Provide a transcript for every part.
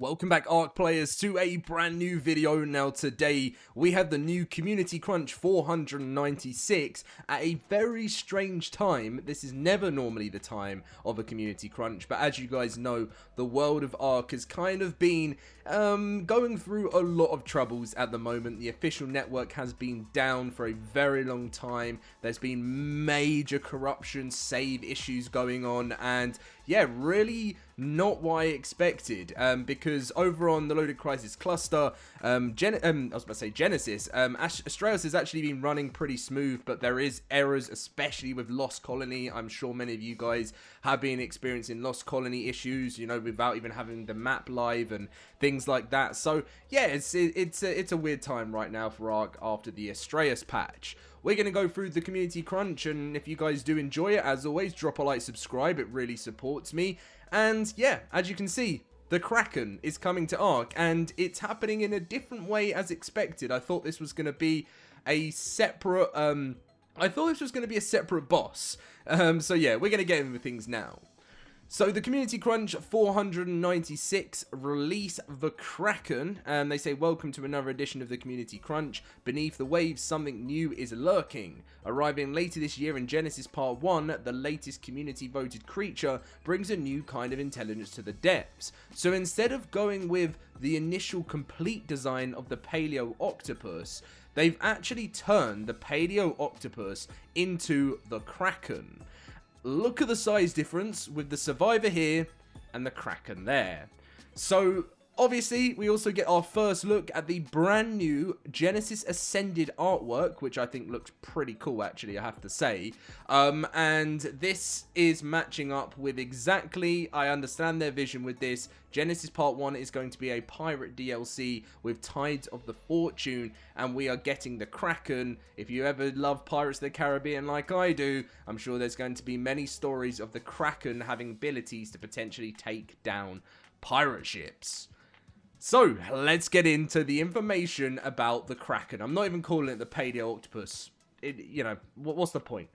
Welcome back, ARK players, to a brand new video. Now today we have the new Community Crunch 496 at a very strange time. This is never normally the time of a Community Crunch, but as you guys know, the world of ARK has kind of been going through a lot of troubles at the moment. The official network has been down for a very long time. There's been major corruption, save issues going on, and yeah, really not what I expected, because over on the LoadedCrysis cluster, I was about to say Genesis, Astraeos has actually been running pretty smooth, but there is errors, especially with Lost Colony. I'm sure many of you guys have been experiencing Lost Colony issues, you know, without even having the map live and things like that. So yeah, it's a weird time right now for ARK after the Astraeos patch. We're going to go through the Community Crunch, and if you guys do enjoy it, as always, drop a like, subscribe, it really supports me. And yeah, as you can see, the Kraken is coming to ARK, and it's happening in a different way as expected. I thought this was going to be a separate, boss. So yeah, we're going to get into things now. So the Community Crunch 496 release the Kraken, and they say welcome to another edition of the Community Crunch. Beneath the waves, something new is lurking. Arriving later this year in Genesis Part 1, the latest community voted creature brings a new kind of intelligence to the depths. So instead of going with the initial complete design of the Paleo Octopus, they've actually turned the Paleo Octopus into the Kraken. Look at the size difference with the Survivor here and the Kraken there. So obviously we also get our first look at the brand new Genesis Ascended artwork, which I think looks pretty cool actually, I have to say. And this is matching up with exactly, I understand their vision with this. Genesis Part 1 is going to be a pirate DLC with Tides of the Fortune, and we are getting the Kraken. If you ever love Pirates of the Caribbean like I do, I'm sure there's going to be many stories of the Kraken having abilities to potentially take down pirate ships. So, let's get into the information about the Kraken. I'm not even calling it the Paleo Octopus. You know, what's the point?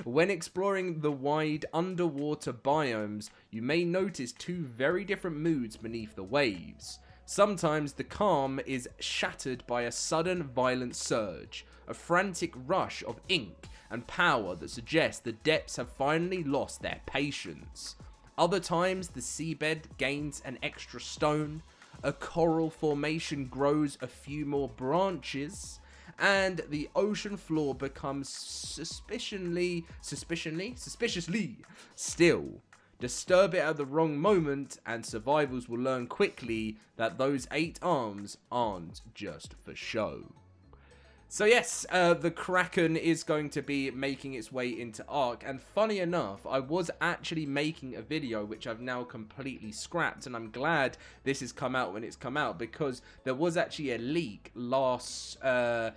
When exploring the wide underwater biomes, you may notice two very different moods beneath the waves. Sometimes the calm is shattered by a sudden violent surge, a frantic rush of ink and power that suggests the depths have finally lost their patience. Other times, the seabed gains an extra stone, a coral formation grows a few more branches, and the ocean floor becomes suspiciously still. Disturb it at the wrong moment, and survivors will learn quickly that those 8 arms aren't just for show. So yes, the Kraken is going to be making its way into ARK, and funny enough, I was actually making a video which I've now completely scrapped, and I'm glad this has come out when it's come out, because there was actually a leak I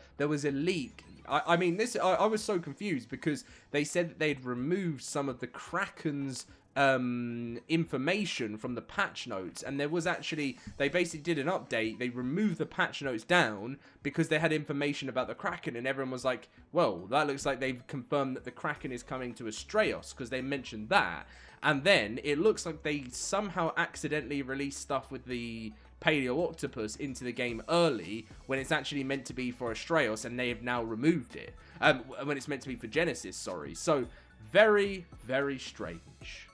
was so confused because they said that they'd removed some of the Kraken's information from the patch notes, and there was actually, they basically did an update, they removed the patch notes down because they had information about the Kraken, and everyone was like, well, that looks like they've confirmed that the Kraken is coming to Astraeos, because they mentioned that. And then it looks like they somehow accidentally released stuff with the Paleo Octopus into the game early when it's actually meant to be for Astraeos, and they have now removed it when it's meant to be for Genesis, sorry. So very, very strange.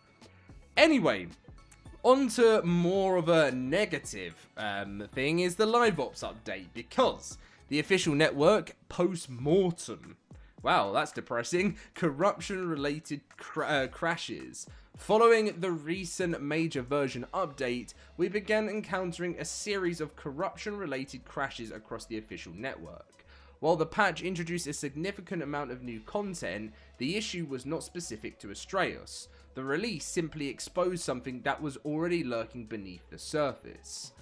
Anyway, on to more of a negative thing is the live ops update, because the official network post-mortem. Wow, that's depressing. Corruption-related crashes. Following the recent major version update, we began encountering a series of corruption-related crashes across the official network. While the patch introduced a significant amount of new content, the issue was not specific to Astraeos. The release simply exposed something that was already lurking beneath the surface.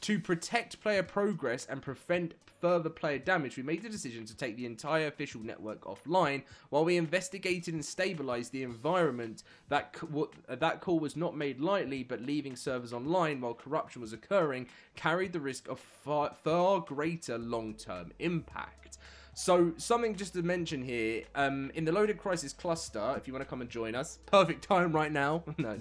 To protect player progress and prevent further player damage, we made the decision to take the entire official network offline while we investigated and stabilized the environment. That call was not made lightly, but leaving servers online while corruption was occurring carried the risk of far greater long-term impact. So, something just to mention here, in the LoadedCrysis cluster, if you want to come and join us, perfect time right now. No,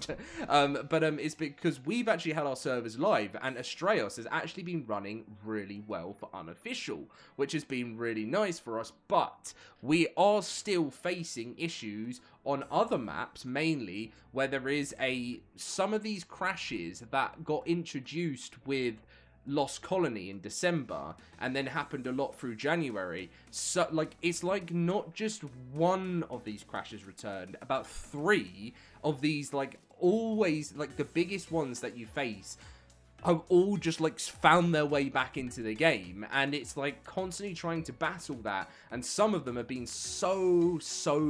it's because we've actually had our servers live, and Astraeos has actually been running really well for unofficial, which has been really nice for us, but we are still facing issues on other maps, mainly, where there is some of these crashes that got introduced with Lost Colony in December and then happened a lot through January. So like it's like not just one of these crashes returned, about 3 of these, like always like the biggest ones that you face have all just like found their way back into the game, and it's like constantly trying to battle that, and some of them have been so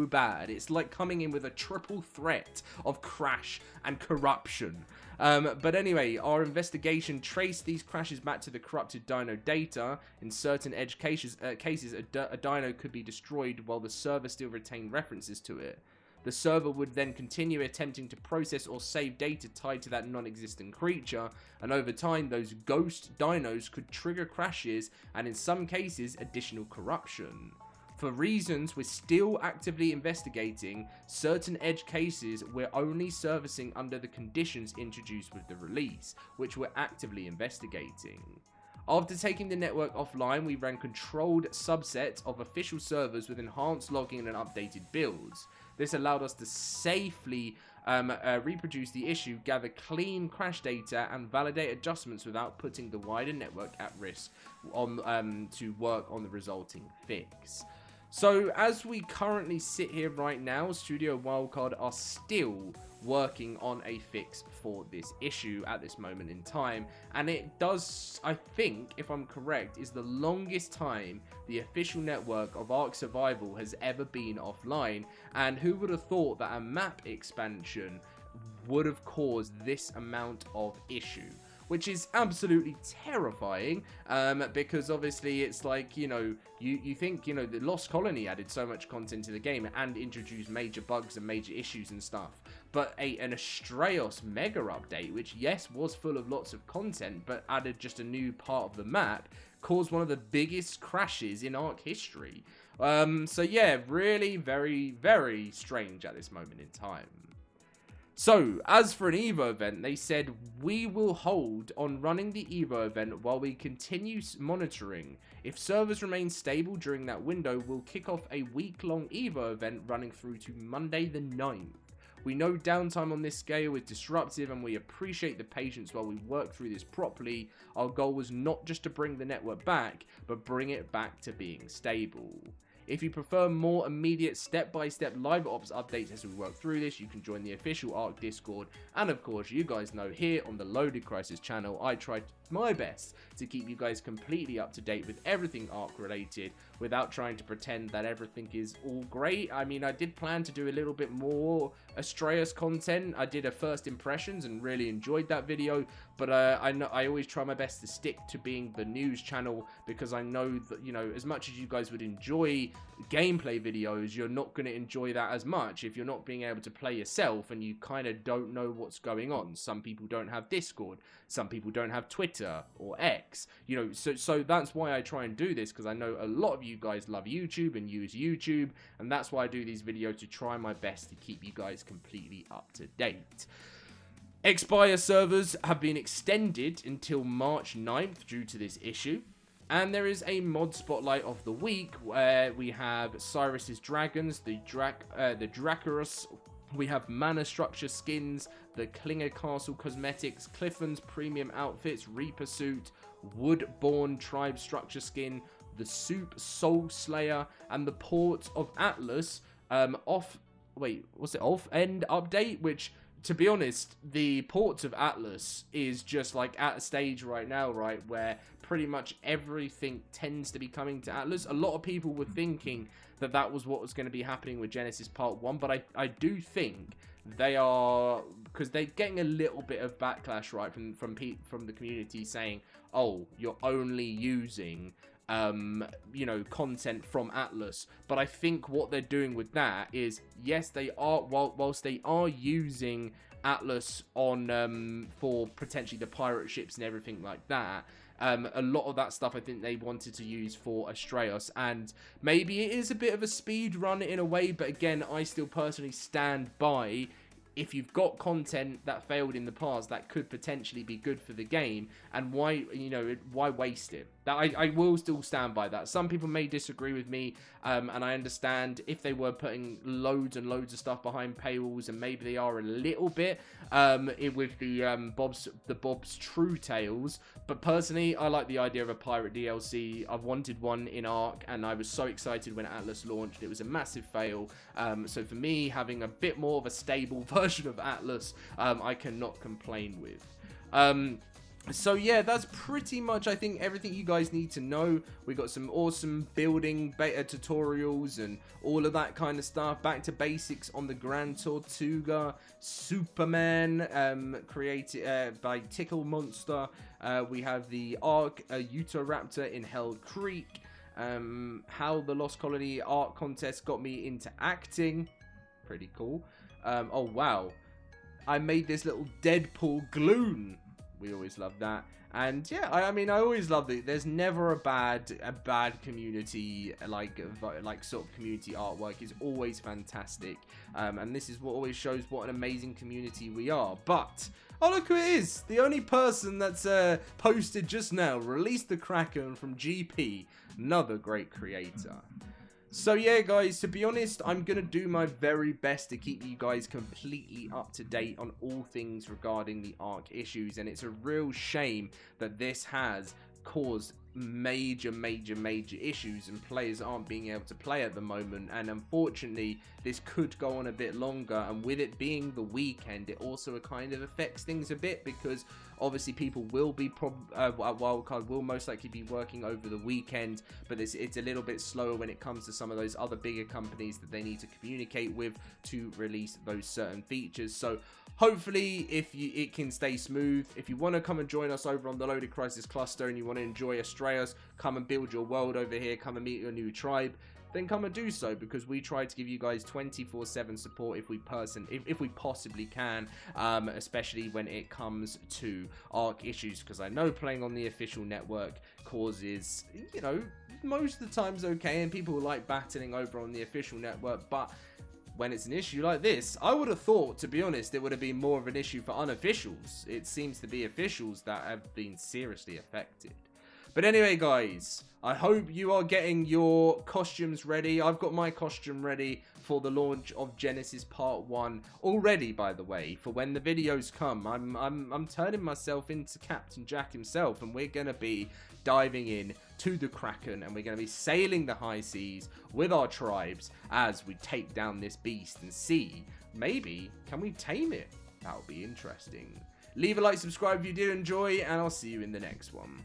bad. It's like coming in with a triple threat of crash and corruption. But anyway, our investigation traced these crashes back to the corrupted dino data. In certain edge cases a dino could be destroyed while the server still retained references to it. The server would then continue attempting to process or save data tied to that non-existent creature, and over time those ghost dinos could trigger crashes and in some cases additional corruption. For reasons we're still actively investigating, certain edge cases we're only servicing under the conditions introduced with the release, which we're actively investigating. After taking the network offline, we ran controlled subsets of official servers with enhanced logging and updated builds. This allowed us to safely reproduce the issue, gather clean crash data, and validate adjustments without putting the wider network at risk to work on the resulting fix. So, as we currently sit here right now, Studio Wildcard are still working on a fix for this issue at this moment in time, and it does, I think, if I'm correct, is the longest time the official network of ARK Survival has ever been offline, and who would have thought that a map expansion would have caused this amount of issue? Which is absolutely terrifying, because obviously it's like, you know, you think, you know, the Lost Colony added so much content to the game and introduced major bugs and major issues and stuff, but an Astraeos Mega update, which yes was full of lots of content but added just a new part of the map, caused one of the biggest crashes in ARK history. So yeah, really very strange at this moment in time. So, as for an EVO event, they said, we will hold on running the EVO event while we continue monitoring. If servers remain stable during that window, we'll kick off a week-long EVO event running through to Monday the 9th. We know downtime on this scale is disruptive and we appreciate the patience while we work through this properly. Our goal was not just to bring the network back, but bring it back to being stable. If you prefer more immediate step-by-step live ops updates as we work through this, you can join the official ARK Discord. And of course, you guys know here on the LoadedCrysis channel, I tried my best to keep you guys completely up to date with everything ARK related without trying to pretend that everything is all great. I mean, I did plan to do a little bit more Astraeos content. I did a first impressions and really enjoyed that video, but I always try my best to stick to being the news channel, because I know that, you know, as much as you guys would enjoy gameplay videos, you're not going to enjoy that as much if you're not being able to play yourself and you kind of don't know what's going on. Some people don't have Discord, some people don't have Twitter or X, you know, so that's why I try and do this, because I know a lot of you guys love YouTube and use YouTube, and that's why I do these videos, to try my best to keep you guys completely up to date. Expire servers have been extended until March 9th due to this issue. And there is a mod spotlight of the week where we have Cyrus's Dragons, the Dracarys, we have Mana Structure skins, the Klinger Castle cosmetics, Clifton's premium outfits, Reaper suit, Woodborn tribe structure skin, the Soup Soul Slayer, and the Port of Atlas off-end update, which, to be honest, the Ports of Atlas is just like at a stage right now, right, where pretty much everything tends to be coming to Atlas. A lot of people were thinking that that was what was going to be happening with Genesis Part 1, but I do think they are, because they're getting a little bit of backlash, right, from the community saying, oh, you're only using you know, content from Atlas. But I think what they're doing with that is, yes, they are, whilst they are using Atlas on for potentially the pirate ships and everything like that. A lot of that stuff I think they wanted to use for Astraeos, and maybe it is a bit of a speed run in a way, but again, I still personally stand by, if you've got content that failed in the past that could potentially be good for the game, and why, you know, why waste it? That I will still stand by that. Some people may disagree with me, and I understand if they were putting loads and loads of stuff behind paywalls, and maybe they are a little bit with the Bob's True Tales. But personally, I like the idea of a pirate DLC. I've wanted one in ARK, and I was so excited when Atlas launched. It was a massive fail. So for me, having a bit more of a stable version of Atlas, I cannot complain with. So yeah, that's pretty much, I think, everything you guys need to know. We got some awesome building beta tutorials and all of that kind of stuff. Back to basics on the Grand Tortuga, Superman, created by Tickle Monster. We have the ARK Utahraptor in Hell Creek. How the Lost Colony art contest got me into acting. Pretty cool. Oh wow, I made this little Deadpool Gloon. We always love that. And yeah, I mean, I always love it. There's never a bad community, like sort of community artwork. It's always fantastic. And this is what always shows what an amazing community we are. But oh, look who it is. The only person that's posted just now, released the Kraken from GP. Another great creator. So yeah, guys, to be honest, I'm going to do my very best to keep you guys completely up to date on all things regarding the ARK issues, and it's a real shame that this has caused major issues and players aren't being able to play at the moment, and unfortunately this could go on a bit longer. And with it being the weekend, it also kind of affects things a bit, because obviously people will be Wildcard will most likely be working over the weekend, but it's a little bit slower when it comes to some of those other bigger companies that they need to communicate with to release those certain features. So hopefully it can stay smooth. If you want to come and join us over on the LoadedCrysis cluster and you want to enjoy Astraeos, come and build your world over here, come and meet your new tribe, then come and do so, because we try to give you guys 24/7 support if we possibly can, especially when it comes to ARK issues, because I know playing on the official network causes, you know, most of the time's okay, and people like battling over on the official network, but when it's an issue like this, I would have thought, to be honest, it would have been more of an issue for unofficials. It seems to be officials that have been seriously affected. But anyway, guys, I hope you are getting your costumes ready. I've got my costume ready for the launch of Genesis Part 1 already, by the way, for when the videos come. I'm turning myself into Captain Jack himself, and we're going to be diving in to the Kraken, and we're going to be sailing the high seas with our tribes as we take down this beast and see, maybe, can we tame it? That would be interesting. Leave a like, subscribe if you did enjoy, and I'll see you in the next one.